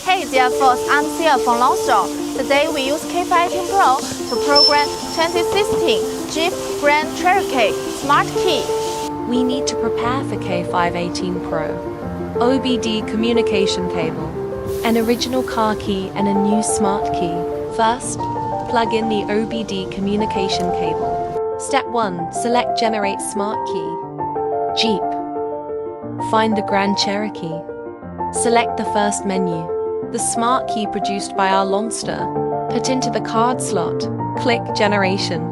Hey dear folks, I'm Sia from Lonsdor. Today we use K518 Pro to program 2016 Jeep Grand Cherokee Smart Key. We need to prepare for K518 Pro. OBD communication cable, an original car key and a new smart key. First, plug in the OBD communication cable. Step 1. Select Generate Smart Key. Jeep. Find the Grand Cherokee. Select the first menu. The smart key produced by our Lonsdor. Put into the card slot. Click Generation.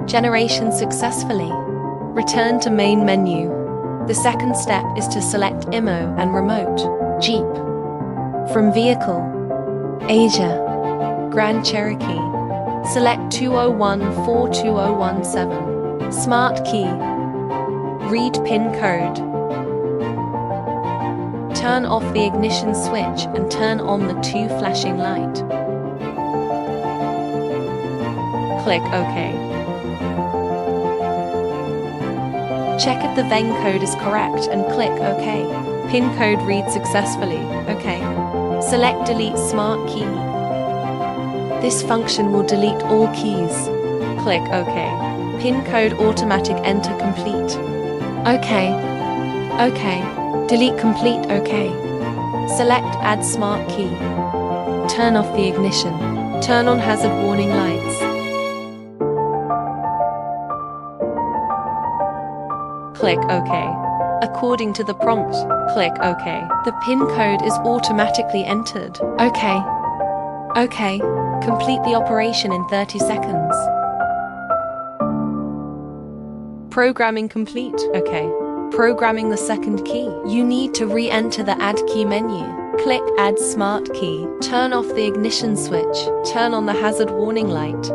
Generation successfully. Return to main menu. The second step is to select IMO and remote. Jeep. From Vehicle. Asia. Grand Cherokee. Select 201-42017. Smart key. Read PIN code. Turn off the ignition switch and turn on the 2 flashing light. Click OK. Check if the VIN code is correct and click OK. PIN code reads successfully. OK. Select Delete Smart Key. This function will delete all keys. Click OK. PIN code automatic enter complete. OK. OK. Delete complete. OK. Select Add Smart Key. Turn off the ignition. Turn on hazard warning lights. Click OK. According to the prompt, click OK. The PIN code is automatically entered. OK. OK. Complete the operation in 30 seconds. Programming complete. OK. Programming the second key. You need to re-enter the Add Key menu. Click Add Smart Key. Turn off the ignition switch. Turn on the hazard warning light.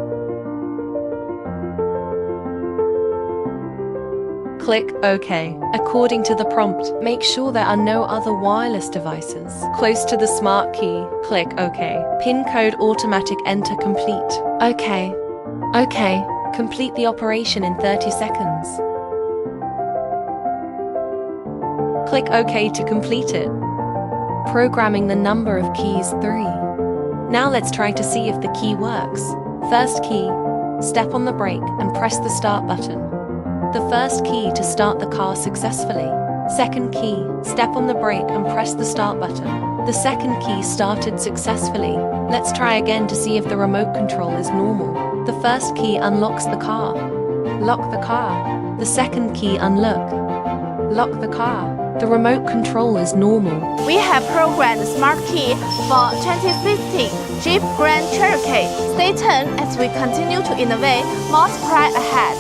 Click OK. According to the prompt, make sure there are no other wireless devices close to the smart key. Click OK. PIN code automatic enter complete. OK. OK. Complete the operation in 30 seconds. Click OK to complete it. Programming the number of keys 3. Now let's try to see if the key works. First key, step on the brake and press the start button. The first key to start the car successfully. Second key, step on the brake and press the start button. The second key started successfully. Let's try again to see if the remote control is normal. The first key unlocks the car. Lock the car. The second key unlock. Lock the car. The remote control is normal. We have programmed the smart key for 2016 Jeep Grand Cherokee. Stay tuned as we continue to innovate more surprise ahead.